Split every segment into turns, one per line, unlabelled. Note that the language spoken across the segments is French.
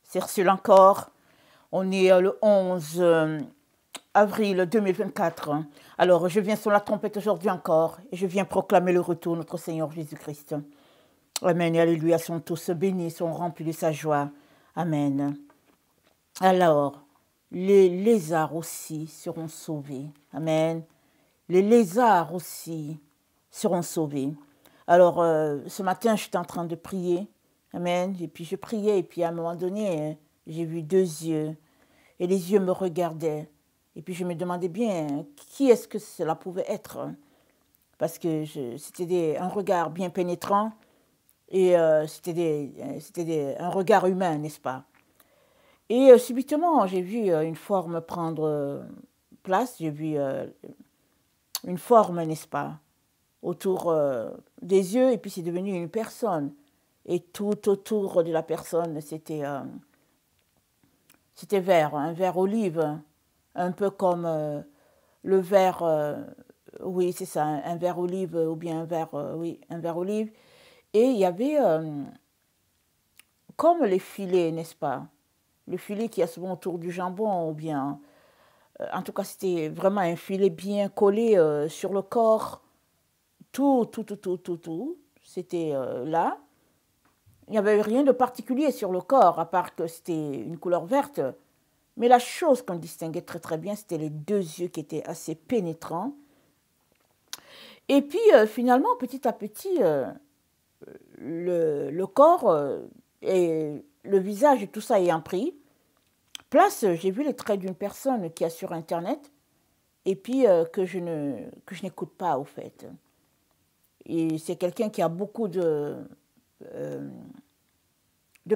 C'est Ursule encore. On est le 11 avril 2024. Alors, je viens sur la trompette aujourd'hui encore et je viens proclamer le retour de notre Seigneur Jésus-Christ. Amen et alléluia, sont tous bénis, sont remplis de sa joie. Amen. Alors, les lézards aussi seront sauvés. Amen. Les lézards aussi seront sauvés. Alors, ce matin, j'étais en train de prier. Amen. Et puis, je priais. Et puis, à un moment donné, j'ai vu deux yeux. Et les yeux me regardaient. Et puis, je me demandais bien qui est-ce que cela pouvait être. Parce que c'était un regard bien pénétrant. Et c'était un regard humain, n'est-ce pas? Et subitement, j'ai vu une forme prendre place. J'ai vu une forme, n'est-ce pas, autour des yeux. Et puis, c'est devenu une personne. Et tout autour de la personne, c'était vert, un vert olive, un peu comme le vert, oui, c'est ça, un vert olive ou bien un vert, oui, un vert olive. Et il y avait comme les filets, n'est-ce pas? Le filet qui est souvent autour du jambon, ou bien, en tout cas, c'était vraiment un filet bien collé sur le corps. Tout, c'était là. Il n'y avait rien de particulier sur le corps, à part que c'était une couleur verte. Mais la chose qu'on distinguait très très bien, c'était les deux yeux qui étaient assez pénétrants. Et puis, finalement, petit à petit, le corps et le visage et tout ça ayant pris place, j'ai vu les traits d'une personne qui est sur Internet et puis que je n'écoute pas, au fait. Et c'est quelqu'un qui a beaucoup de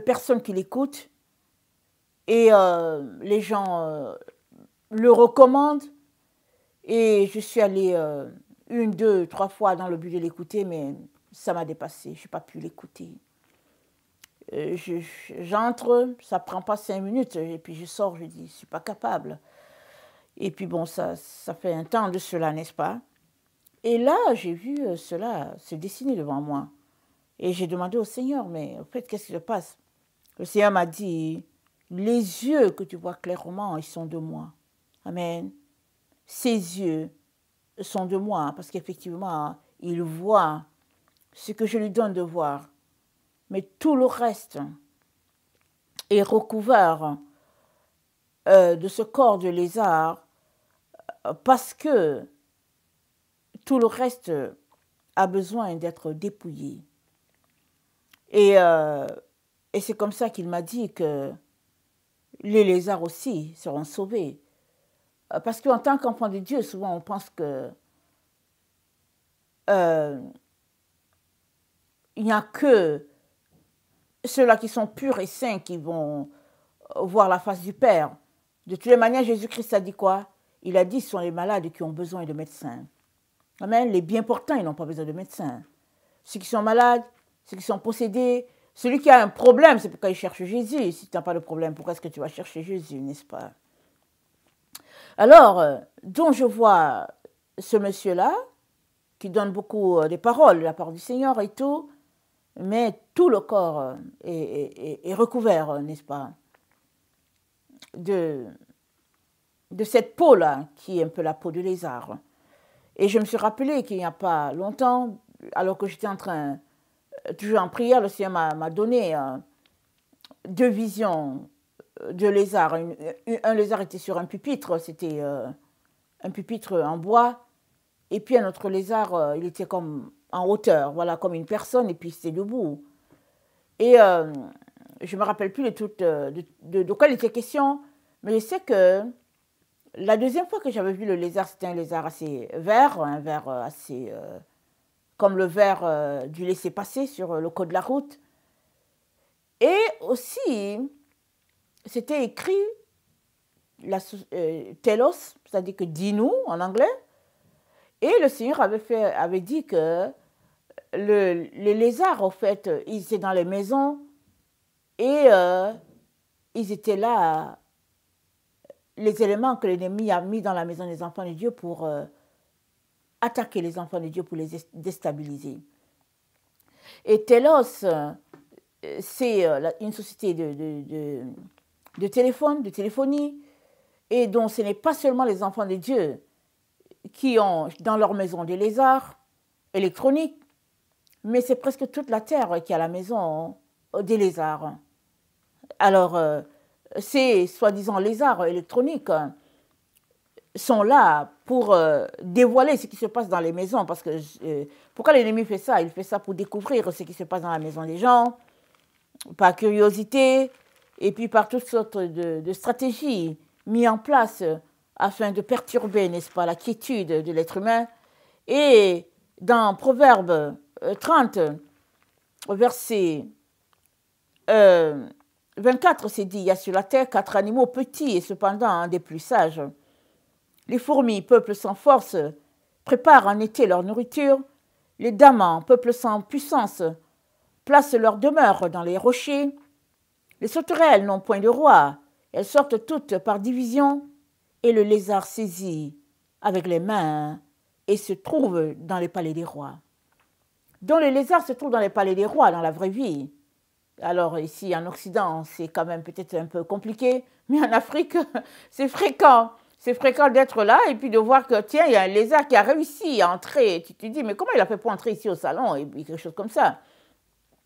personnes qui l'écoutent et les gens le recommandent. Et je suis allée une, deux, trois fois dans le but de l'écouter, mais ça m'a dépassé. Je n'ai pas pu l'écouter. J'entre, ça ne prend pas 5 minutes, et puis je sors, je dis, je ne suis pas capable. Et puis bon, ça fait un temps de cela, n'est-ce pas? Et là, j'ai vu cela se dessiner devant moi. Et j'ai demandé au Seigneur, mais en fait, qu'est-ce qui se passe? Le Seigneur m'a dit, les yeux que tu vois clairement, ils sont de moi. Amen. Ces yeux sont de moi, parce qu'effectivement, il voit ce que je lui donne de voir. Mais tout le reste est recouvert de ce corps de lézard parce que tout le reste a besoin d'être dépouillé. Et c'est comme ça qu'il m'a dit que les lézards aussi seront sauvés. Parce qu'en tant qu'enfant de Dieu, souvent on pense que il n'y a que ceux-là qui sont purs et saints qui vont voir la face du Père. De toutes les manières, Jésus-Christ a dit quoi? Il a dit ce sont les malades qui ont besoin de médecins. Amen. Les bien portants, ils n'ont pas besoin de médecins. Ceux qui sont malades, ceux qui sont possédés, celui qui a un problème, c'est pourquoi il cherche Jésus. Si tu n'as pas de problème, pourquoi est-ce que tu vas chercher Jésus, n'est-ce pas? Alors, dont je vois ce monsieur-là, qui donne beaucoup de paroles, la parole du Seigneur et tout, mais tout le corps est recouvert, n'est-ce pas, de cette peau-là, qui est un peu la peau de lézard. Et je me suis rappelé qu'il n'y a pas longtemps, alors que j'étais en train, toujours en prière, le Seigneur m'a donné deux visions de lézards. Un lézard était sur un pupitre, c'était un pupitre en bois, et puis un autre lézard, il était comme en hauteur, voilà, comme une personne, et puis c'était debout. Et je ne me rappelle plus de quoi il était question, mais je sais que la deuxième fois que j'avais vu le lézard, c'était un lézard assez vert, un vert assez comme le vert du laissez-passer sur le code de la route. Et aussi, c'était écrit telos, c'est-à-dire que dis-nous en anglais. Et le Seigneur avait dit que les lézards, en fait, ils étaient dans les maisons et ils étaient là, les éléments que l'ennemi a mis dans la maison des enfants de Dieu pour attaquer les enfants de Dieu, pour les déstabiliser. Et telos, c'est une société de téléphone, de téléphonie, et dont ce n'est pas seulement les enfants de Dieu qui ont dans leur maison des lézards électroniques, mais c'est presque toute la terre qui a à la maison des lézards. Alors, ces soi-disant lézards électroniques sont là pour dévoiler ce qui se passe dans les maisons. Parce que pourquoi l'ennemi fait ça? Il fait ça pour découvrir ce qui se passe dans la maison des gens, par curiosité, et puis par toutes sortes de stratégies mises en place afin de perturber, n'est-ce pas, la quiétude de l'être humain. Et dans Proverbe 30, verset 24, c'est dit, il y a sur la terre 4 animaux petits et cependant des plus sages. Les fourmis, peuple sans force, préparent en été leur nourriture. Les damans, peuple sans puissance, placent leur demeure dans les rochers. Les sauterelles n'ont point de roi, elles sortent toutes par division, et le lézard saisit avec les mains et se trouve dans les palais des rois. Donc le lézard se trouve dans les palais des rois, dans la vraie vie. Alors ici en Occident, c'est quand même peut-être un peu compliqué, mais en Afrique, c'est fréquent. C'est fréquent d'être là et puis de voir que, tiens, il y a un lézard qui a réussi à entrer. Tu te dis, mais comment il a fait pour entrer ici au salon? Et puis quelque chose comme ça.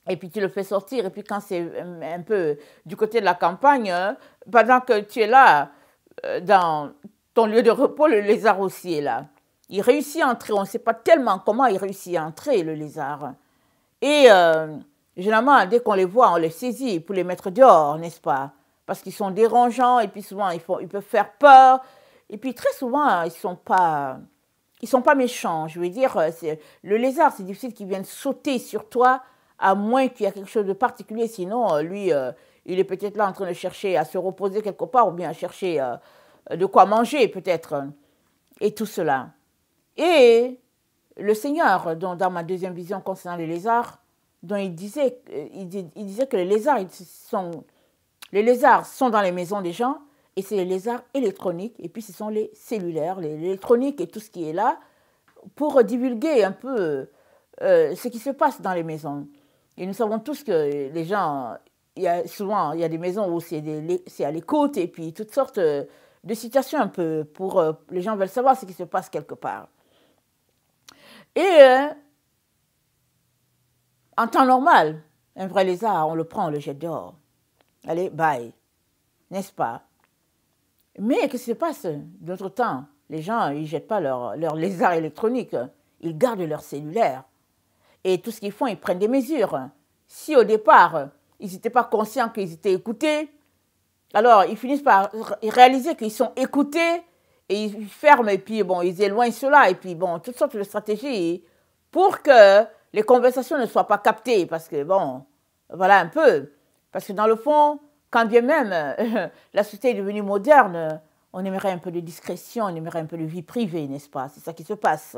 Et puis tu le fais sortir. Et puis quand c'est un peu du côté de la campagne, pendant que tu es là, dans ton lieu de repos, le lézard aussi est là. Il réussit à entrer. On ne sait pas tellement comment il réussit à entrer, le lézard. Et généralement, dès qu'on les voit, on les saisit pour les mettre dehors, n'est-ce pas? Parce qu'ils sont dérangeants et puis souvent, ils peuvent faire peur. Et puis très souvent, ils sont pas méchants. Je veux dire, le lézard, c'est difficile qu'il vienne sauter sur toi, à moins qu'il y ait quelque chose de particulier. Sinon, lui, il est peut-être là en train de chercher à se reposer quelque part ou bien à chercher de quoi manger peut-être. Et tout cela. Et le Seigneur, dans ma deuxième vision concernant les lézards, dont il disait que les lézards sont dans les maisons des gens, et c'est les lézards électroniques, et puis ce sont les cellulaires, l'électronique et tout ce qui est là, pour divulguer un peu ce qui se passe dans les maisons. Et nous savons tous que les gens, il y a des maisons où c'est à l'écoute, et puis toutes sortes de situations un peu, pour les gens veulent savoir ce qui se passe quelque part. Et en temps normal, un vrai lézard, on le prend, on le jette dehors. Allez, bye. N'est-ce pas? Mais qu'est-ce qui se passe d'autre temps? Les gens, ils ne jettent pas leur lézard électronique. Ils gardent leur cellulaire. Et tout ce qu'ils font, ils prennent des mesures. Si au départ, ils n'étaient pas conscients qu'ils étaient écoutés, alors ils finissent par réaliser qu'ils sont écoutés et ils ferment et puis bon, ils éloignent cela. Et puis bon, toutes sortes de stratégies pour que les conversations ne soient pas captées. Parce que bon, voilà un peu. Parce que dans le fond, quand bien même la société est devenue moderne, on aimerait un peu de discrétion, on aimerait un peu de vie privée, n'est-ce pas? C'est ça qui se passe.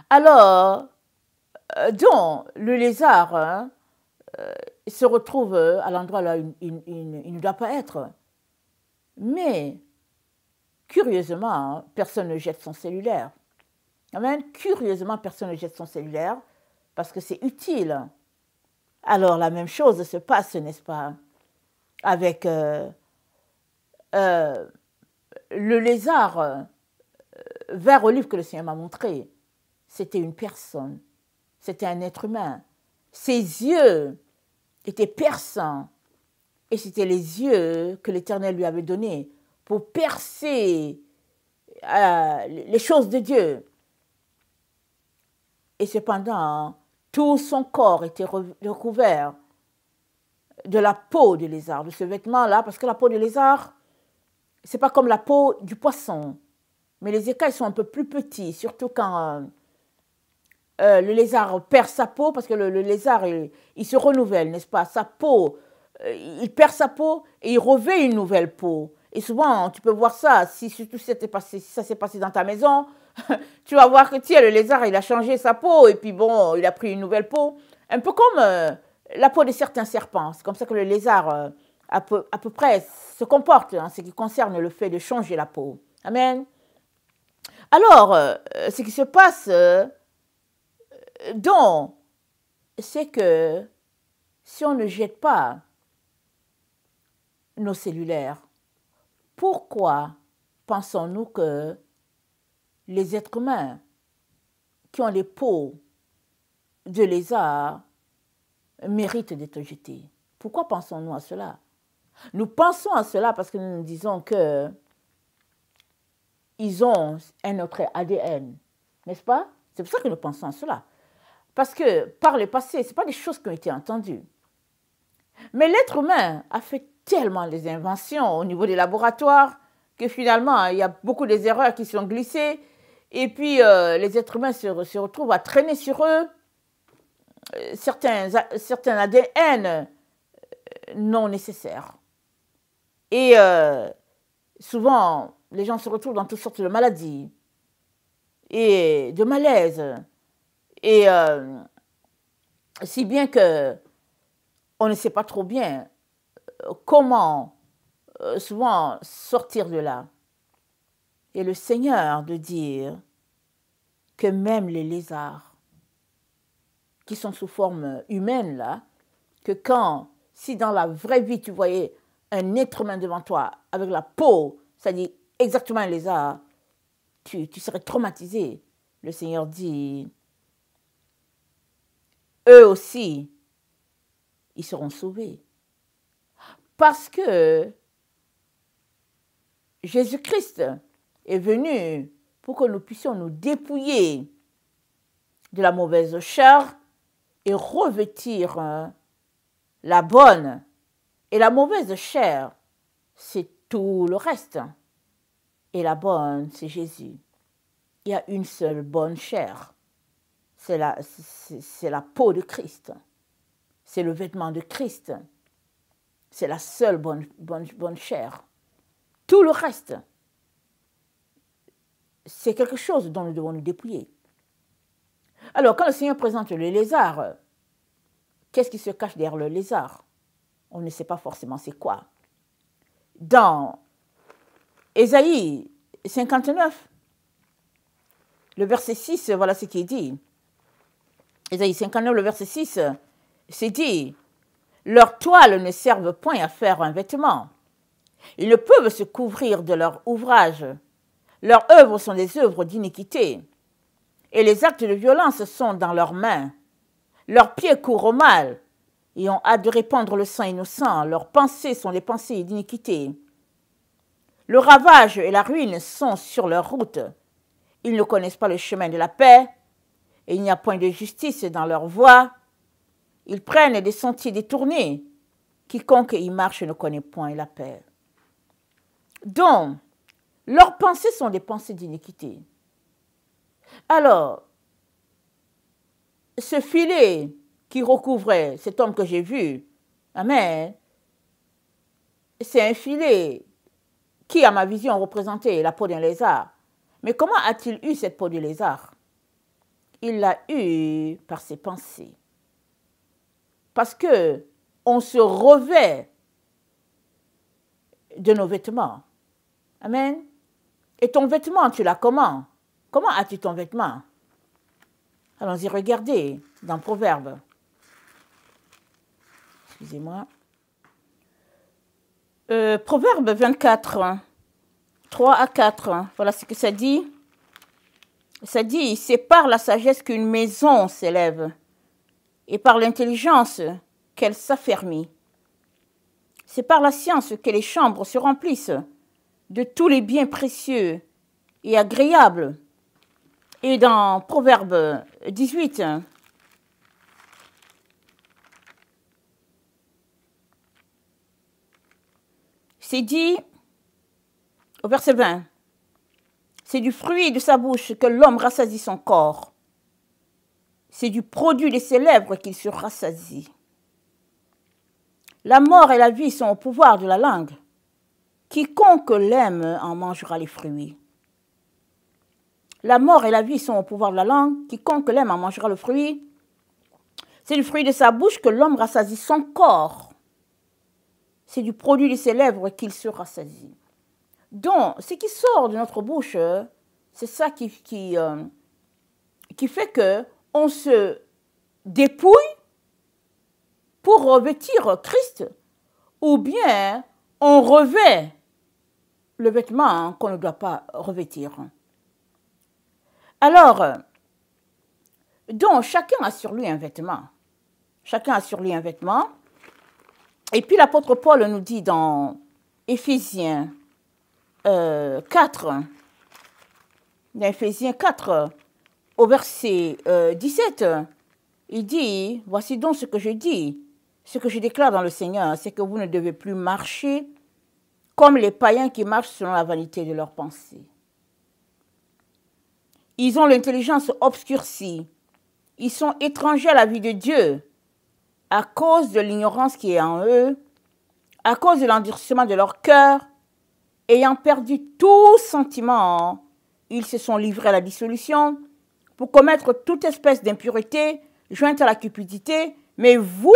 Alors, donc, le lézard se retrouve à l'endroit là où il ne doit pas être. Mais, curieusement, personne ne jette son cellulaire. Amen. Curieusement, personne ne jette son cellulaire parce que c'est utile. Alors, la même chose se passe, n'est-ce pas, avec le lézard vert olive que le Seigneur m'a montré. C'était une personne, c'était un être humain. Ses yeux étaient perçants et c'était les yeux que l'Éternel lui avait donnés pour percer les choses de Dieu. Et cependant, tout son corps était recouvert de la peau du lézard, de ce vêtement-là, parce que la peau du lézard, c'est pas comme la peau du poisson, mais les écailles sont un peu plus petits, surtout quand le lézard perd sa peau, parce que le lézard, il se renouvelle, n'est-ce pas? Sa peau, il perd sa peau et il revêt une nouvelle peau. Et souvent, tu peux voir ça, surtout si ça s'est passé dans ta maison, tu vas voir que tiens, le lézard, il a changé sa peau et puis bon, il a pris une nouvelle peau. Un peu comme la peau de certains serpents. C'est comme ça que le lézard, à peu près, se comporte en ce qui concerne le fait de changer la peau. Amen. Alors, ce qui se passe, donc, c'est que si on ne jette pas nos cellulaires, pourquoi pensons-nous que les êtres humains qui ont les peaux de lézard méritent d'être jetés? Pourquoi pensons-nous à cela? Nous pensons à cela parce que nous nous disons que ils ont un autre ADN, n'est-ce pas? C'est pour ça que nous pensons à cela. Parce que par le passé, ce n'est pas des choses qui ont été entendues. Mais l'être humain a fait tellement des inventions au niveau des laboratoires que finalement, il y a beaucoup des erreurs qui sont glissées. Et puis, les êtres humains se retrouvent à traîner sur eux certains ADN non nécessaires. Et souvent, les gens se retrouvent dans toutes sortes de maladies et de malaises. Et si bien que on ne sait pas trop bien comment souvent sortir de là. Et le Seigneur de dire que même les lézards, qui sont sous forme humaine là, que si dans la vraie vie tu voyais un être humain devant toi avec la peau, c'est-à-dire exactement un lézard, tu serais traumatisé. Le Seigneur dit, eux aussi, ils seront sauvés. Parce que Jésus-Christ est venu pour que nous puissions nous dépouiller de la mauvaise chair et revêtir la bonne. Et la mauvaise chair, c'est tout le reste. Et la bonne, c'est Jésus. Il y a une seule bonne chair. C'est la peau de Christ. C'est le vêtement de Christ. C'est la seule bonne chair. Tout le reste, c'est quelque chose dont nous devons nous dépouiller. Alors, quand le Seigneur présente le lézard, qu'est-ce qui se cache derrière le lézard? On ne sait pas forcément c'est quoi. Dans Ésaïe 59, le verset 6, voilà ce qui est dit. Ésaïe 59, le verset 6, c'est dit, « Leurs toiles ne servent point à faire un vêtement. Ils ne peuvent se couvrir de leur ouvrage. Leurs œuvres sont des œuvres d'iniquité. Et les actes de violence sont dans leurs mains. Leurs pieds courent au mal et ont hâte de répandre le sang innocent. Leurs pensées sont des pensées d'iniquité. Le ravage et la ruine sont sur leur route. Ils ne connaissent pas le chemin de la paix, et il n'y a point de justice dans leur voie. Ils prennent des sentiers détournés. Quiconque y marche ne connaît point la paix. » Donc, leurs pensées sont des pensées d'iniquité. Alors, ce filet qui recouvrait cet homme que j'ai vu, amen, c'est un filet qui, à ma vision, représentait la peau d'un lézard. Mais comment a-t-il eu cette peau de lézard? Il l'a eu par ses pensées. Parce que on se revêt de nos vêtements. Amen. Et ton vêtement, tu l'as comment? Comment as-tu ton vêtement? Allons-y, regardez dans Proverbe. Excusez-moi. Proverbe 24, 3 à 4. Voilà ce que ça dit. Ça dit, c'est par la sagesse qu'une maison s'élève et par l'intelligence qu'elle s'affermit. C'est par la science que les chambres se remplissent de tous les biens précieux et agréables. Et dans Proverbe 18, c'est dit au verset 20, c'est du fruit de sa bouche que l'homme rassasie son corps. C'est du produit de ses lèvres qu'il se rassasie. La mort et la vie sont au pouvoir de la langue. Quiconque l'aime en mangera les fruits. La mort et la vie sont au pouvoir de la langue. Quiconque l'aime en mangera le fruit. C'est du fruit de sa bouche que l'homme rassasie son corps. C'est du produit de ses lèvres qu'il se rassasie. Donc, ce qui sort de notre bouche, c'est ça qui fait qu'on se dépouille pour revêtir Christ, ou bien on revêt le vêtement qu'on ne doit pas revêtir. Alors, donc chacun a sur lui un vêtement. Chacun a sur lui un vêtement. Et puis l'apôtre Paul nous dit dans Éphésiens 4, dans Éphésiens 4, au verset 17, il dit, voici donc ce que je dis, ce que je déclare dans le Seigneur, c'est que vous ne devez plus marcher comme les païens qui marchent selon la vanité de leurs pensées. Ils ont l'intelligence obscurcie, ils sont étrangers à la vie de Dieu à cause de l'ignorance qui est en eux, à cause de l'endurcissement de leur cœur, ayant perdu tout sentiment, ils se sont livrés à la dissolution pour commettre toute espèce d'impureté jointe à la cupidité, mais vous,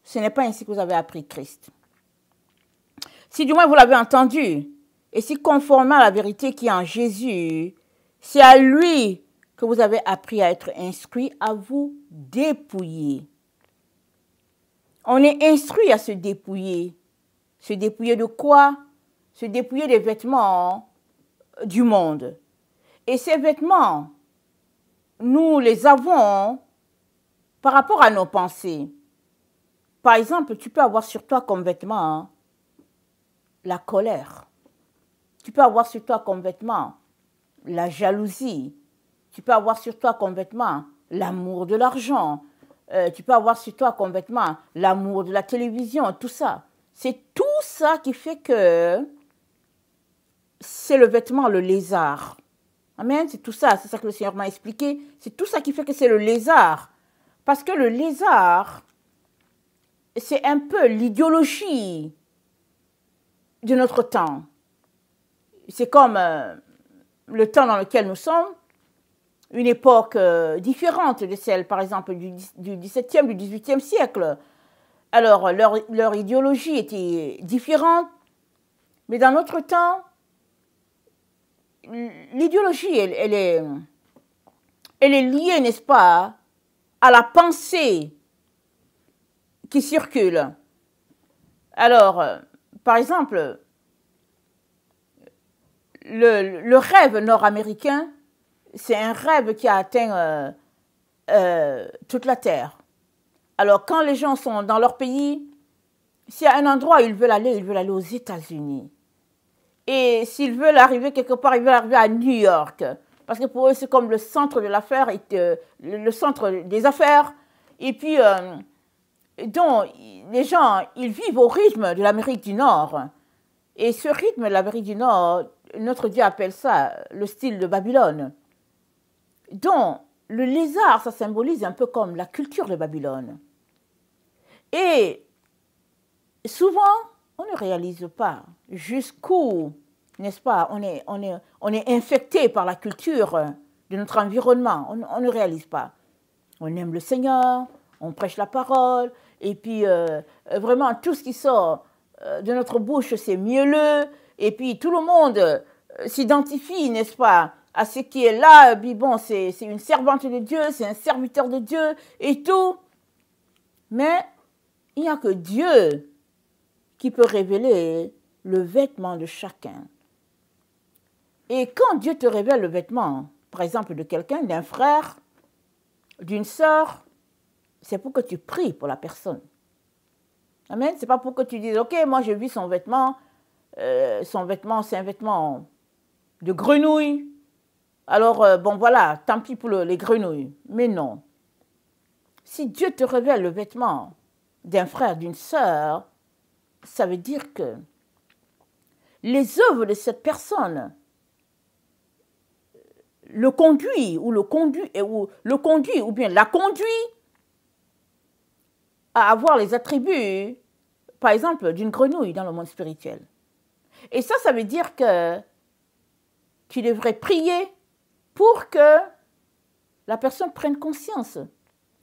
ce n'est pas ainsi que vous avez appris Christ. Si du moins vous l'avez entendu, et si conformément à la vérité qui est en Jésus, c'est à lui que vous avez appris à être instruit, à vous dépouiller. On est instruit à se dépouiller. Se dépouiller de quoi? Se dépouiller des vêtements du monde. Et ces vêtements, nous les avons par rapport à nos pensées. Par exemple, tu peux avoir sur toi comme vêtement la colère. Tu peux avoir sur toi comme vêtement la jalousie. Tu peux avoir sur toi comme vêtement l'amour de l'argent. Tu peux avoir sur toi comme vêtement l'amour de la télévision, tout ça. C'est tout ça qui fait que c'est le vêtement, le lézard. Amen, c'est tout ça, c'est ça que le Seigneur m'a expliqué. C'est tout ça qui fait que c'est le lézard. Parce que le lézard, c'est un peu l'idéologie de notre temps. C'est comme le temps dans lequel nous sommes, une époque différente de celle, par exemple, du XVIIe, du XVIIIe siècle. Alors, leur idéologie était différente, mais dans notre temps, l'idéologie, elle est liée, n'est-ce pas, à la pensée qui circule. Alors, par exemple, le rêve nord-américain, c'est un rêve qui a atteint toute la Terre. Alors, quand les gens sont dans leur pays, s'il y a un endroit où ils veulent aller aux États-Unis. Et s'ils veulent arriver quelque part, ils veulent arriver à New York. Parce que pour eux, c'est comme le centre de l'affaire, le centre des affaires. Et puis, donc, les gens, ils vivent au rythme de l'Amérique du Nord. Et ce rythme de l'Amérique du Nord, notre Dieu appelle ça le style de Babylone. Donc, le lézard, ça symbolise un peu comme la culture de Babylone. Et souvent, on ne réalise pas jusqu'où, n'est-ce pas, on est infecté par la culture de notre environnement. On ne réalise pas. On aime le Seigneur, on prêche la parole, et puis vraiment tout ce qui sort de notre bouche, c'est mielleux, et puis tout le monde s'identifie, n'est-ce pas, à ce qui est là. Puis bon, c'est une servante de Dieu, c'est un serviteur de Dieu, et tout. Mais il n'y a que Dieu qui peut révéler le vêtement de chacun. Et quand Dieu te révèle le vêtement, par exemple, de quelqu'un, d'un frère, d'une sœur, c'est pour que tu pries pour la personne. Amen. C'est pas pour que tu dises, ok, moi j'ai vu son vêtement, c'est un vêtement de grenouille. Alors, bon voilà, tant pis pour les grenouilles. Mais non. Si Dieu te révèle le vêtement d'un frère, d'une sœur, ça veut dire que les œuvres de cette personne le conduit ou bien la conduit à avoir les attributs, par exemple, d'une grenouille dans le monde spirituel. Et ça veut dire que tu devrais prier pour que la personne prenne conscience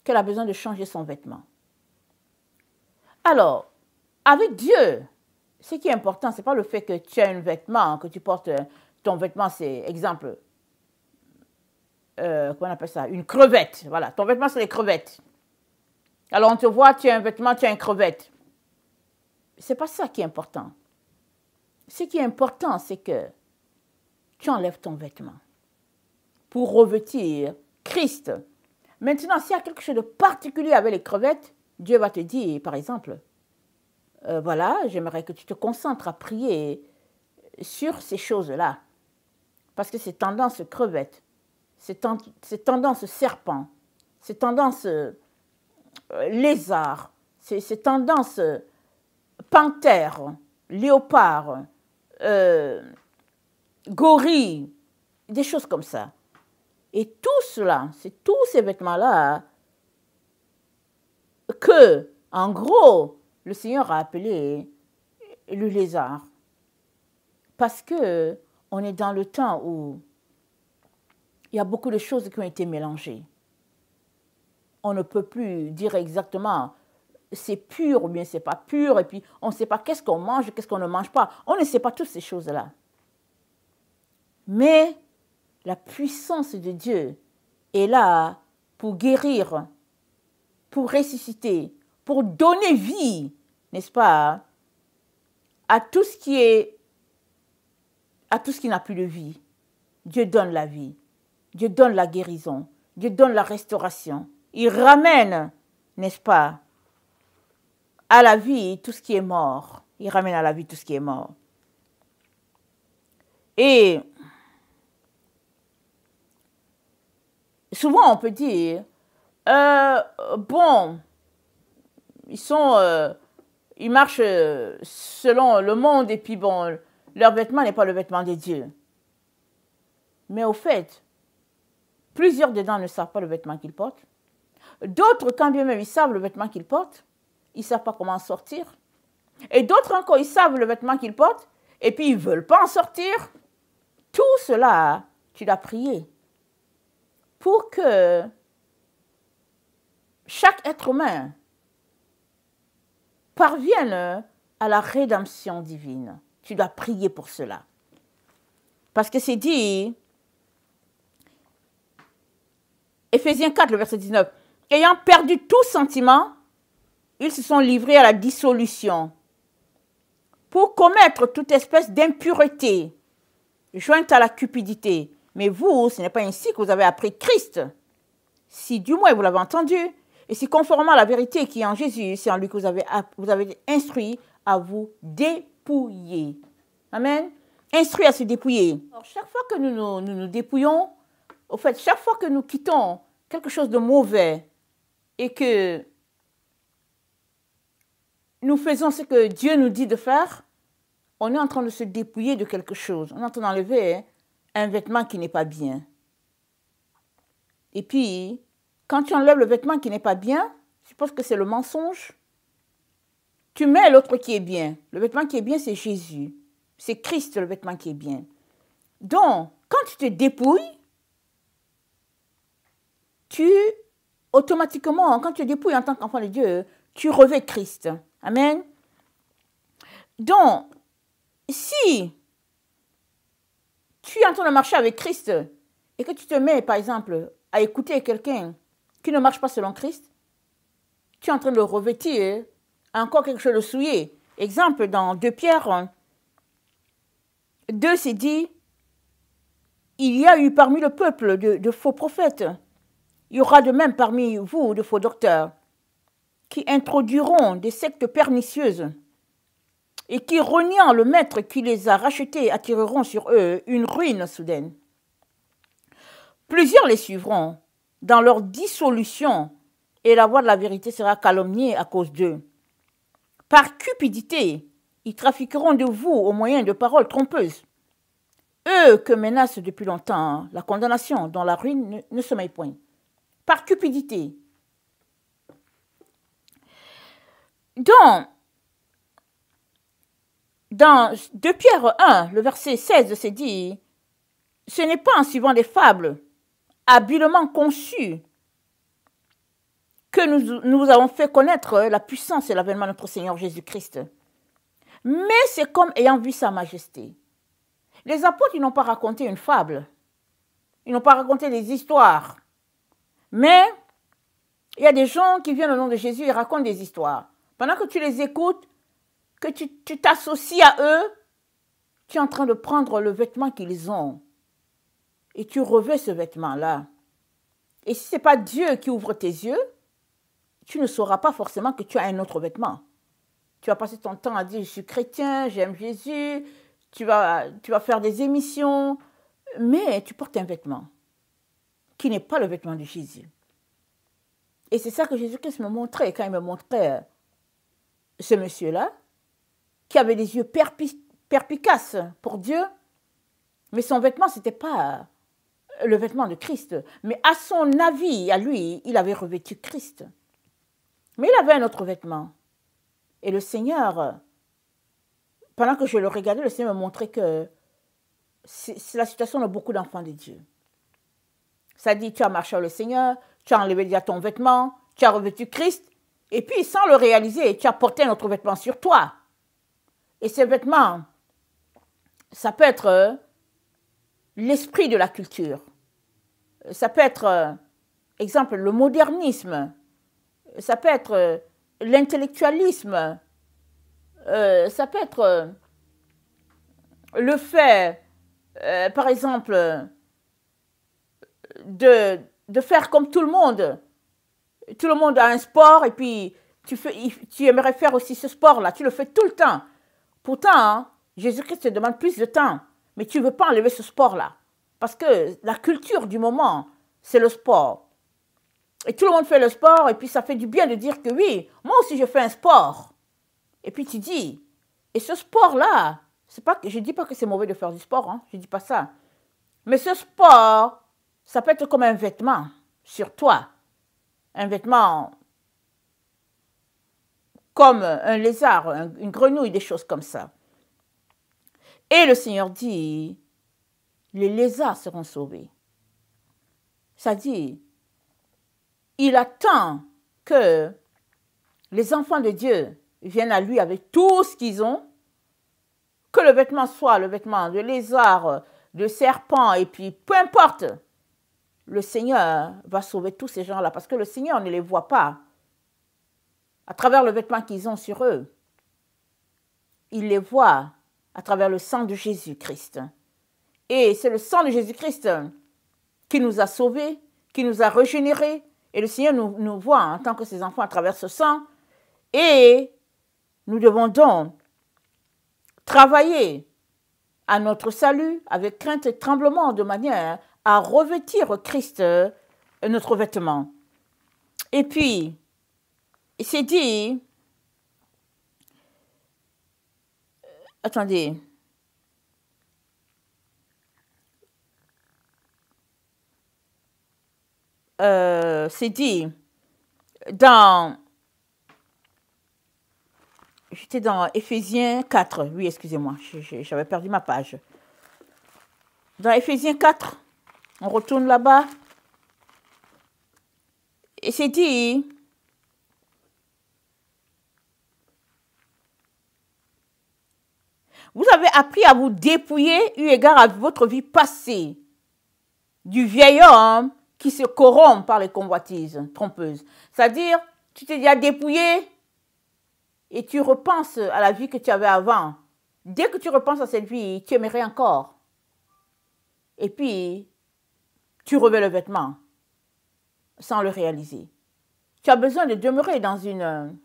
qu'elle a besoin de changer son vêtement. Alors, avec Dieu, ce qui est important, ce n'est pas le fait que tu as un vêtement, que tu portes ton vêtement, c'est exemple, comment on appelle ça, une crevette. Voilà, ton vêtement, c'est les crevettes. Alors on te voit, tu as un vêtement, tu as une crevette. Ce n'est pas ça qui est important. Ce qui est important, c'est que tu enlèves ton vêtement pour revêtir Christ. Maintenant, s'il y a quelque chose de particulier avec les crevettes, Dieu va te dire, par exemple, voilà, j'aimerais que tu te concentres à prier sur ces choses-là. Parce que c'est tendance crevette, c'est tendance serpent, c'est tendance lézard, c'est tendance panthère, léopard, gorille, des choses comme ça. Et tout cela, c'est tous ces vêtements-là que, en gros, le Seigneur a appelé le lézard. Parce que on est dans le temps où il y a beaucoup de choses qui ont été mélangées. On ne peut plus dire exactement c'est pur ou bien c'est pas pur, et puis on ne sait pas qu'est-ce qu'on mange, qu'est-ce qu'on ne mange pas. On ne sait pas toutes ces choses-là. Mais la puissance de Dieu est là pour guérir, pour ressusciter, pour donner vie, n'est-ce pas, à tout ce qui n'a plus de vie. Dieu donne la vie, Dieu donne la guérison, Dieu donne la restauration. Il ramène, n'est-ce pas, à la vie tout ce qui est mort. Il ramène à la vie tout ce qui est mort. Et souvent on peut dire, bon, ils marchent selon le monde et puis bon, leur vêtement n'est pas le vêtement de Dieu. Mais au fait, plusieurs dedans ne savent pas le vêtement qu'ils portent. D'autres, quand bien même ils savent le vêtement qu'ils portent, ils ne savent pas comment en sortir. Et d'autres encore, ils savent le vêtement qu'ils portent et puis ils ne veulent pas en sortir. Tout cela, tu dois prier pour que chaque être humain parvienne à la rédemption divine. Tu dois prier pour cela. Parce que c'est dit, Éphésiens 4, le verset 19, « Ayant perdu tout sentiment, ils se sont livrés à la dissolution pour commettre toute espèce d'impureté, jointe à la cupidité. Mais vous, ce n'est pas ainsi que vous avez appris Christ. Si du moins vous l'avez entendu, et si conformément à la vérité qui est en Jésus, c'est en lui que vous avez été instruit à vous dépouiller. » Amen. Instruit à se dépouiller. Alors, chaque fois que nous dépouillons, au fait, chaque fois que nous quittons quelque chose de mauvais et que nous faisons ce que Dieu nous dit de faire, on est en train de se dépouiller de quelque chose. On est en train d'enlever un vêtement qui n'est pas bien. Et puis, quand tu enlèves le vêtement qui n'est pas bien, je suppose que c'est le mensonge, tu mets l'autre qui est bien. Le vêtement qui est bien, c'est Jésus. C'est Christ, le vêtement qui est bien. Donc, quand tu te dépouilles, automatiquement, quand tu te dépouilles en tant qu'enfant de Dieu, tu revêts Christ. Amen. Donc, si tu es en train de marcher avec Christ et que tu te mets, par exemple, à écouter quelqu'un qui ne marche pas selon Christ, tu es en train de revêtir encore quelque chose de souillé. Exemple, dans 2 Pierre 2, c'est dit, il y a eu parmi le peuple de faux prophètes. Il y aura de même parmi vous de faux docteurs qui introduiront des sectes pernicieuses et qui, reniant le maître qui les a rachetés, attireront sur eux une ruine soudaine. Plusieurs les suivront dans leur dissolution et la voie de la vérité sera calomniée à cause d'eux. Par cupidité, ils trafiqueront de vous au moyen de paroles trompeuses. Eux que menace depuis longtemps la condamnation dont la ruine ne sommeille point. Par cupidité. Donc, dans 2 Pierre 1, le verset 16, c'est dit, « Ce n'est pas en suivant des fables habilement conçues que nous avons fait connaître la puissance et l'avènement de notre Seigneur Jésus-Christ. Mais c'est comme ayant vu sa majesté. » Les apôtres, ils n'ont pas raconté une fable. Ils n'ont pas raconté des histoires. Mais Il y a des gens qui viennent au nom de Jésus et racontent des histoires. Pendant que tu les écoutes, que tu t'associes à eux, tu es en train de prendre le vêtement qu'ils ont. Et tu revêts ce vêtement-là. Et si ce n'est pas Dieu qui ouvre tes yeux, tu ne sauras pas forcément que tu as un autre vêtement. Tu vas passer ton temps à dire, je suis chrétien, j'aime Jésus, tu vas faire des émissions, mais tu portes un vêtement qui n'est pas le vêtement de Jésus. Et c'est ça que Jésus-Christ me montrait quand il me montrait ce monsieur-là, qui avait des yeux perspicaces pour Dieu, mais son vêtement, ce n'était pas le vêtement de Christ. Mais à son avis, à lui, il avait revêtu Christ. Mais il avait un autre vêtement. Et le Seigneur, pendant que je le regardais, le Seigneur me montrait que c'est la situation de beaucoup d'enfants de Dieu. Ça dit, tu as marché avec le Seigneur, tu as enlevé déjà ton vêtement, tu as revêtu Christ, et puis sans le réaliser, tu as porté un autre vêtement sur toi. Et ces vêtements, ça peut être l'esprit de la culture. Ça peut être, exemple, le modernisme. Ça peut être l'intellectualisme. Ça peut être le fait, par exemple, de faire comme tout le monde. Tout le monde a un sport et puis tu aimerais faire aussi ce sport-là. Tu le fais tout le temps. Pourtant, Jésus-Christ te demande plus de temps. Mais tu ne veux pas enlever ce sport-là. Parce que la culture du moment, c'est le sport. Et tout le monde fait le sport et puis ça fait du bien de dire que oui, moi aussi je fais un sport. Et puis tu dis, et ce sport-là, je ne dis pas que c'est mauvais de faire du sport, hein, je ne dis pas ça. Mais ce sport, ça peut être comme un vêtement sur toi. Un vêtement comme un lézard, une grenouille, des choses comme ça. Et le Seigneur dit, les lézards seront sauvés. Ça dit, il attend que les enfants de Dieu viennent à lui avec tout ce qu'ils ont, que le vêtement soit le vêtement de lézard, de serpent, et puis peu importe, le Seigneur va sauver tous ces gens-là, parce que le Seigneur ne les voit pas à travers le vêtement qu'ils ont sur eux. Il les voit à travers le sang de Jésus-Christ. Et c'est le sang de Jésus-Christ qui nous a sauvés, qui nous a régénérés. Et le Seigneur nous voit en tant que ses enfants à travers ce sang. Et nous devons donc travailler à notre salut avec crainte et tremblement de manière à revêtir Christ, notre vêtement. Et puis, c'est dit, attendez, c'est dit j'étais dans Éphésiens 4, oui, excusez-moi, j'avais perdu ma page. Dans Éphésiens 4, on retourne là-bas, et c'est dit, vous avez appris à vous dépouiller eu égard à votre vie passée, du vieil homme qui se corrompt par les convoitises trompeuses. C'est-à-dire, tu t'es déjà dépouillé et tu repenses à la vie que tu avais avant. Dès que tu repenses à cette vie, tu aimerais encore. Et puis, tu revêts le vêtement sans le réaliser. Tu as besoin de demeurer dans une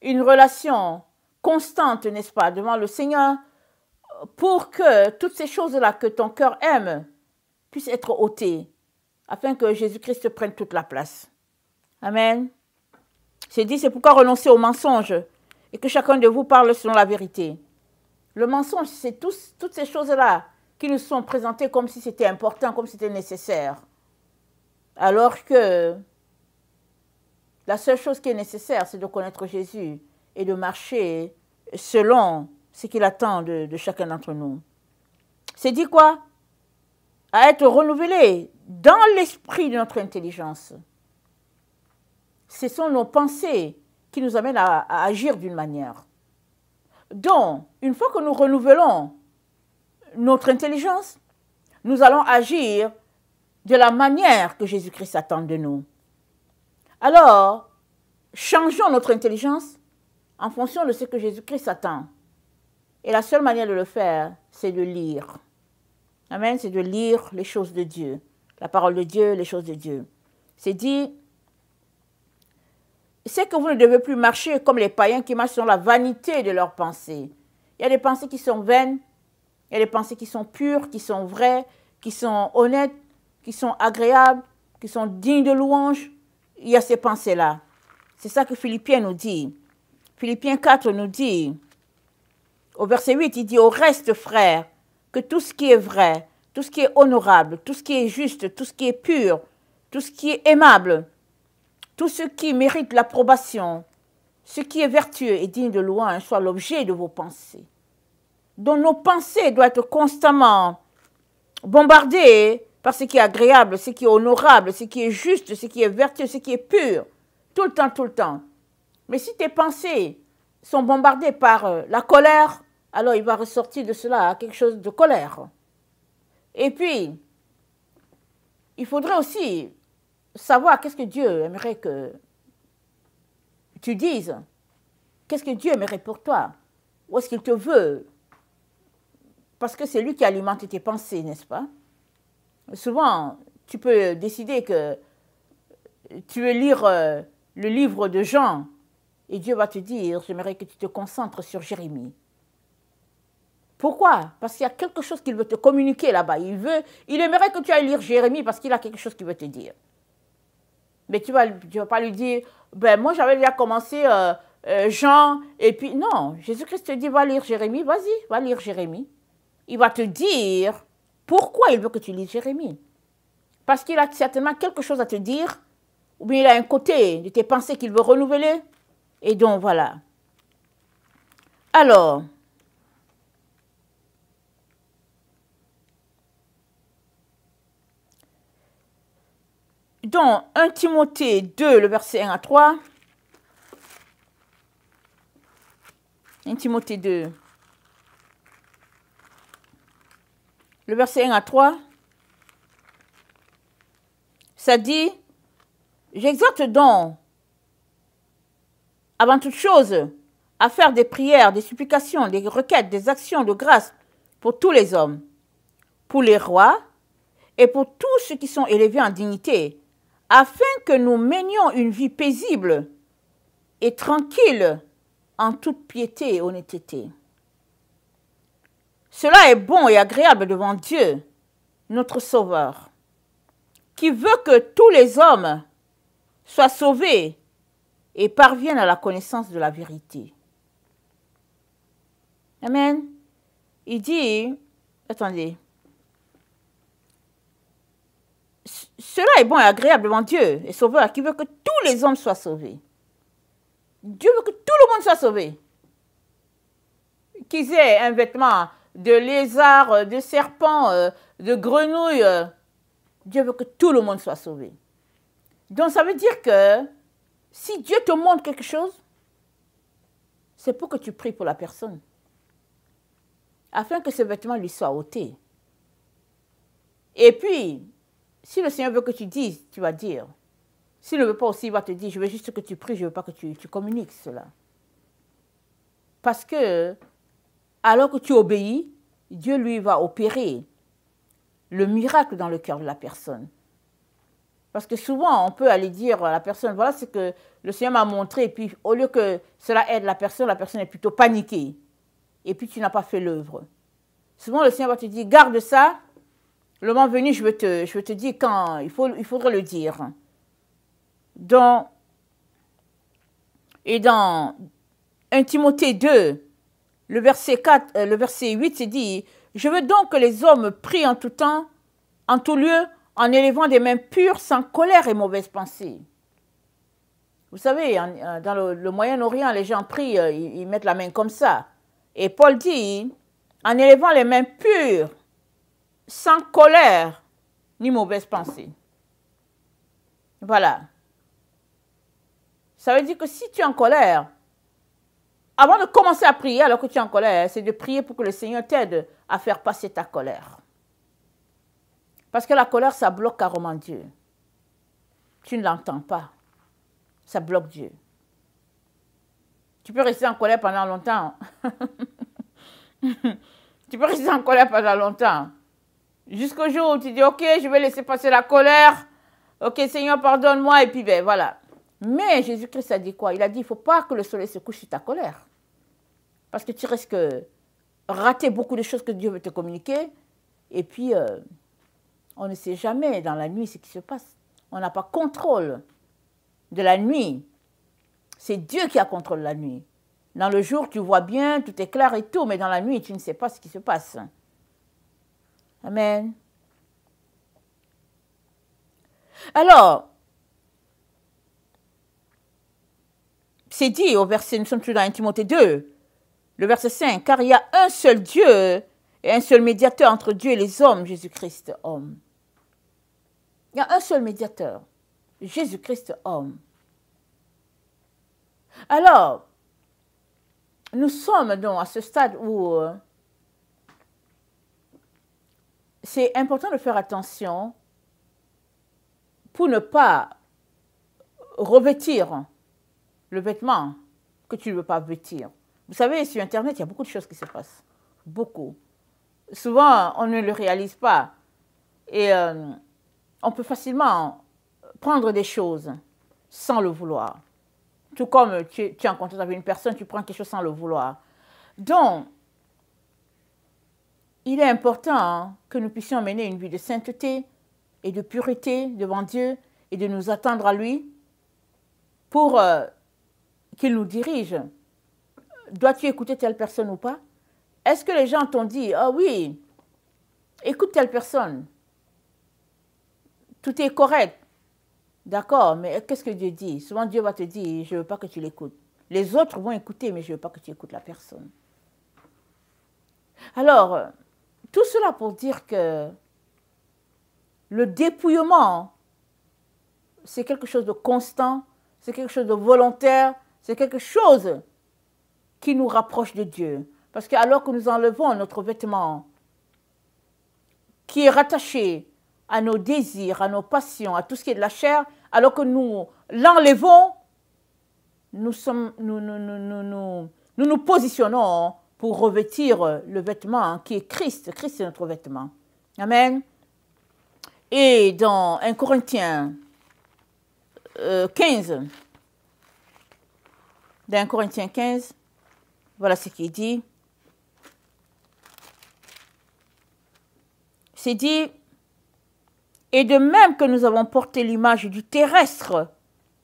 relation constante, n'est-ce pas, devant le Seigneur, pour que toutes ces choses-là que ton cœur aime puissent être ôtées, afin que Jésus-Christ prenne toute la place. Amen. C'est dit, c'est pourquoi renoncer au mensonge et que chacun de vous parle selon la vérité. Le mensonge, c'est toutes ces choses-là qui nous sont présentées comme si c'était important, comme si c'était nécessaire. Alors que la seule chose qui est nécessaire, c'est de connaître Jésus et de marcher selon ce qu'il attend de chacun d'entre nous. C'est dit quoi? À être renouvelé dans l'esprit de notre intelligence. Ce sont nos pensées qui nous amènent à agir d'une manière. Donc, une fois que nous renouvelons notre intelligence, nous allons agir de la manière que Jésus-Christ attend de nous. Alors, changeons notre intelligence en fonction de ce que Jésus-Christ attend. Et la seule manière de le faire, c'est de lire. Amen, c'est de lire les choses de Dieu. La parole de Dieu, les choses de Dieu. C'est dit, c'est que vous ne devez plus marcher comme les païens qui marchent sur la vanité de leurs pensées. Il y a des pensées qui sont vaines, il y a des pensées qui sont pures, qui sont vraies, qui sont honnêtes, qui sont agréables, qui sont dignes de louange. Il y a ces pensées-là. C'est ça que Philippiens nous dit. Philippiens 4 nous dit, au verset 8, il dit, au reste, frères, que tout ce qui est vrai, tout ce qui est honorable, tout ce qui est juste, tout ce qui est pur, tout ce qui est aimable, tout ce qui mérite l'approbation, ce qui est vertueux et digne de louange soit l'objet de vos pensées. Donc nos pensées doivent être constamment bombardées par ce qui est agréable, ce qui est honorable, ce qui est juste, ce qui est vertueux, ce qui est pur. Tout le temps, tout le temps. Mais si tes pensées sont bombardées par la colère, alors il va ressortir de cela quelque chose de colère. Et puis, il faudrait aussi savoir qu'est-ce que Dieu aimerait que tu dises. Qu'est-ce que Dieu aimerait pour toi? Où est-ce qu'il te veut? Parce que c'est lui qui alimente tes pensées, n'est-ce pas? Souvent, tu peux décider que tu veux lire le livre de Jean et Dieu va te dire, j'aimerais que tu te concentres sur Jérémie. Pourquoi? Parce qu'il y a quelque chose qu'il veut te communiquer là-bas. Il aimerait que tu ailles lire Jérémie parce qu'il a quelque chose qu'il veut te dire. Mais tu vas pas lui dire, ben moi j'avais déjà commencé Jean, et puis non, Jésus-Christ te dit, va lire Jérémie, vas-y, va lire Jérémie. Il va te dire pourquoi il veut que tu lises Jérémie. Parce qu'il a certainement quelque chose à te dire, ou bien il a un côté de tes pensées qu'il veut renouveler, et donc voilà. Alors, dans 1 Timothée 2, le verset 1 à 3, 1 Timothée 2, le verset 1 à 3, ça dit, j'exhorte donc, avant toute chose, à faire des prières, des supplications, des requêtes, des actions de grâce pour tous les hommes, pour les rois et pour tous ceux qui sont élevés en dignité, afin que nous menions une vie paisible et tranquille en toute piété et honnêteté. Cela est bon et agréable devant Dieu, notre Sauveur, qui veut que tous les hommes soient sauvés et parviennent à la connaissance de la vérité. Amen. Il dit, attendez, cela est bon et agréable devant Dieu et Sauveur, qui veut que tous les hommes soient sauvés. Dieu veut que tout le monde soit sauvé. Qu'ils aient un vêtement de lézard, de serpent, de grenouille. Dieu veut que tout le monde soit sauvé. Donc ça veut dire que si Dieu te montre quelque chose, c'est pour que tu pries pour la personne. Afin que ce vêtement lui soit ôté. Et puis, si le Seigneur veut que tu dises, tu vas dire. S'il ne veut pas aussi, il va te dire, je veux juste que tu pries, je ne veux pas que tu communiques cela. Parce que, alors que tu obéis, Dieu, lui, va opérer le miracle dans le cœur de la personne. Parce que souvent, on peut aller dire à la personne, voilà ce que le Seigneur m'a montré, et puis au lieu que cela aide la personne est plutôt paniquée. Et puis tu n'as pas fait l'œuvre. Souvent, le Seigneur va te dire, garde ça, le moment venu, je vais te dire quand il faudrait le dire. Dans 1 Timothée 2, le verset 8, c'est dit, je veux donc que les hommes prient en tout temps, en tout lieu, en élevant des mains pures, sans colère et mauvaise pensée. Vous savez, dans le Moyen-Orient, les gens prient, ils mettent la main comme ça. Et Paul dit, en élevant les mains pures, sans colère ni mauvaise pensée. Voilà. Ça veut dire que si tu es en colère, avant de commencer à prier alors que tu es en colère, c'est de prier pour que le Seigneur t'aide à faire passer ta colère. Parce que la colère, ça bloque carrément Dieu. Tu ne l'entends pas. ça bloque Dieu. Tu peux rester en colère pendant longtemps. Tu peux rester en colère pendant longtemps. Jusqu'au jour où tu dis, ok, je vais laisser passer la colère. Ok, Seigneur, pardonne-moi. Et puis, ben voilà. Mais Jésus-Christ a dit quoi? Il a dit, il ne faut pas que le soleil se couche sur ta colère. Parce que tu risques de rater beaucoup de choses que Dieu veut te communiquer. Et puis, on ne sait jamais dans la nuit ce qui se passe. On n'a pas contrôle de la nuit. C'est Dieu qui a contrôle de la nuit. Dans le jour, tu vois bien, tout est clair et tout, mais dans la nuit, tu ne sais pas ce qui se passe. Amen. Alors, c'est dit au verset, nous sommes toujours dans 1 Timothée 2, le verset 5, car il y a un seul Dieu et un seul médiateur entre Dieu et les hommes, Jésus-Christ, homme. Il y a un seul médiateur, Jésus-Christ, homme. Alors, nous sommes donc à ce stade où c'est important de faire attention pour ne pas revêtir le vêtement que tu ne veux pas vêtir. Vous savez, sur Internet, il y a beaucoup de choses qui se passent. Beaucoup. Souvent, on ne le réalise pas. Et on peut facilement prendre des choses sans le vouloir. Tout comme tu es en contact avec une personne, tu prends quelque chose sans le vouloir. Donc, il est important que nous puissions mener une vie de sainteté et de pureté devant Dieu et de nous attendre à lui pour qu'il nous dirige. Dois-tu écouter telle personne ou pas? Est-ce que les gens t'ont dit, ah oui, écoute telle personne, tout est correct. D'accord, mais qu'est-ce que Dieu dit? Souvent Dieu va te dire, je ne veux pas que tu l'écoutes. Les autres vont écouter, mais je ne veux pas que tu écoutes la personne. Alors, tout cela pour dire que le dépouillement, c'est quelque chose de constant, c'est quelque chose de volontaire, c'est quelque chose qui nous rapproche de Dieu. Parce que alors que nous enlevons notre vêtement qui est rattaché à nos désirs, à nos passions, à tout ce qui est de la chair, alors que nous l'enlevons, nous nous positionnons pour revêtir le vêtement qui est Christ. Christ est notre vêtement. Amen. Et dans 1 Corinthiens 15, dans 1 Corinthiens 15, voilà ce qu'il dit. C'est dit, et de même que nous avons porté l'image du terrestre,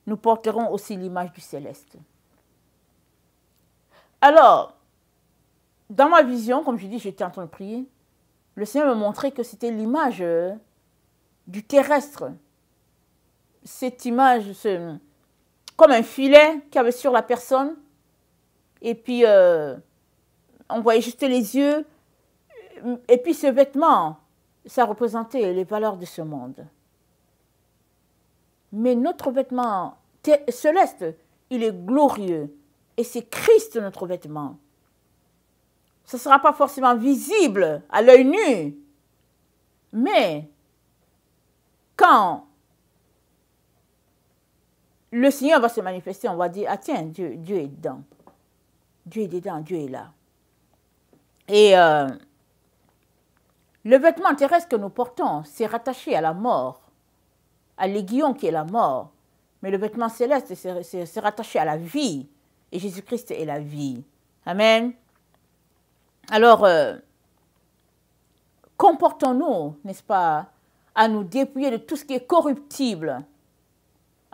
nous porterons aussi l'image du céleste. Alors, dans ma vision, comme je dis, j'étais en train de prier, le Seigneur me montrait que c'était l'image du terrestre. Cette image, c'est comme un filet qu'il y avait sur la personne, et puis on voyait juste les yeux, et puis ce vêtement, ça représentait les valeurs de ce monde. Mais notre vêtement céleste, il est glorieux. Et c'est Christ notre vêtement. Ce ne sera pas forcément visible à l'œil nu. Mais quand le Seigneur va se manifester, on va dire, ah tiens, Dieu est dedans. Dieu est dedans, Dieu est là. Et le vêtement terrestre que nous portons, c'est rattaché à la mort, à l'aiguillon qui est la mort. Mais le vêtement céleste, c'est rattaché à la vie. Et Jésus-Christ est la vie. Amen. Alors, comportons-nous, n'est-ce pas, à nous dépouiller de tout ce qui est corruptible,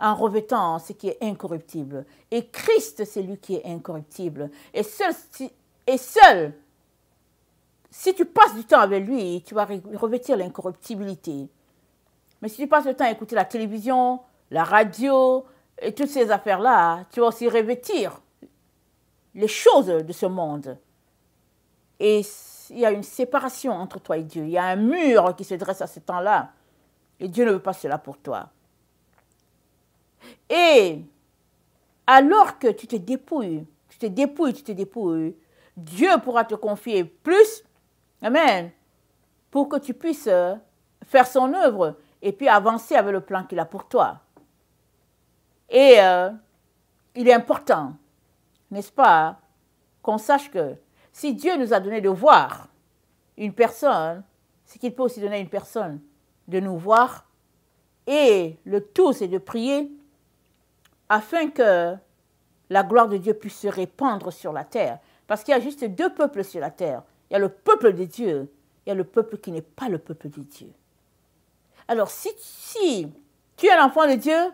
en revêtant ce qui est incorruptible. Et Christ, c'est lui qui est incorruptible. Et seul, si tu passes du temps avec lui, tu vas revêtir l'incorruptibilité. Mais si tu passes le temps à écouter la télévision, la radio et toutes ces affaires-là, tu vas aussi revêtir les choses de ce monde. Et il y a une séparation entre toi et Dieu. Il y a un mur qui se dresse à ce temps-là. Et Dieu ne veut pas cela pour toi. Et alors que tu te dépouilles, Dieu pourra te confier plus. Amen. Pour que tu puisses faire son œuvre et puis avancer avec le plan qu'il a pour toi. Et il est important, n'est-ce pas, qu'on sache que si Dieu nous a donné de voir une personne, c'est qu'il peut aussi donner à une personne de nous voir. Et le tout, c'est de prier afin que la gloire de Dieu puisse se répandre sur la terre. Parce qu'il y a juste deux peuples sur la terre. Il y a le peuple de Dieu, il y a le peuple qui n'est pas le peuple de Dieu. Alors, si tu es l'enfant de Dieu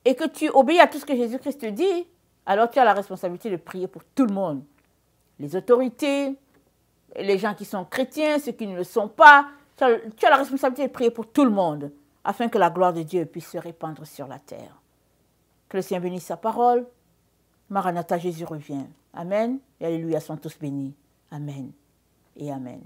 et que tu obéis à tout ce que Jésus-Christ te dit, alors tu as la responsabilité de prier pour tout le monde. Les autorités, les gens qui sont chrétiens, ceux qui ne le sont pas. Tu as la responsabilité de prier pour tout le monde, afin que la gloire de Dieu puisse se répandre sur la terre. Que le Seigneur bénisse sa parole. Maranatha, Jésus revient. Amen. Et alléluia, sont tous bénis. Amen et amen.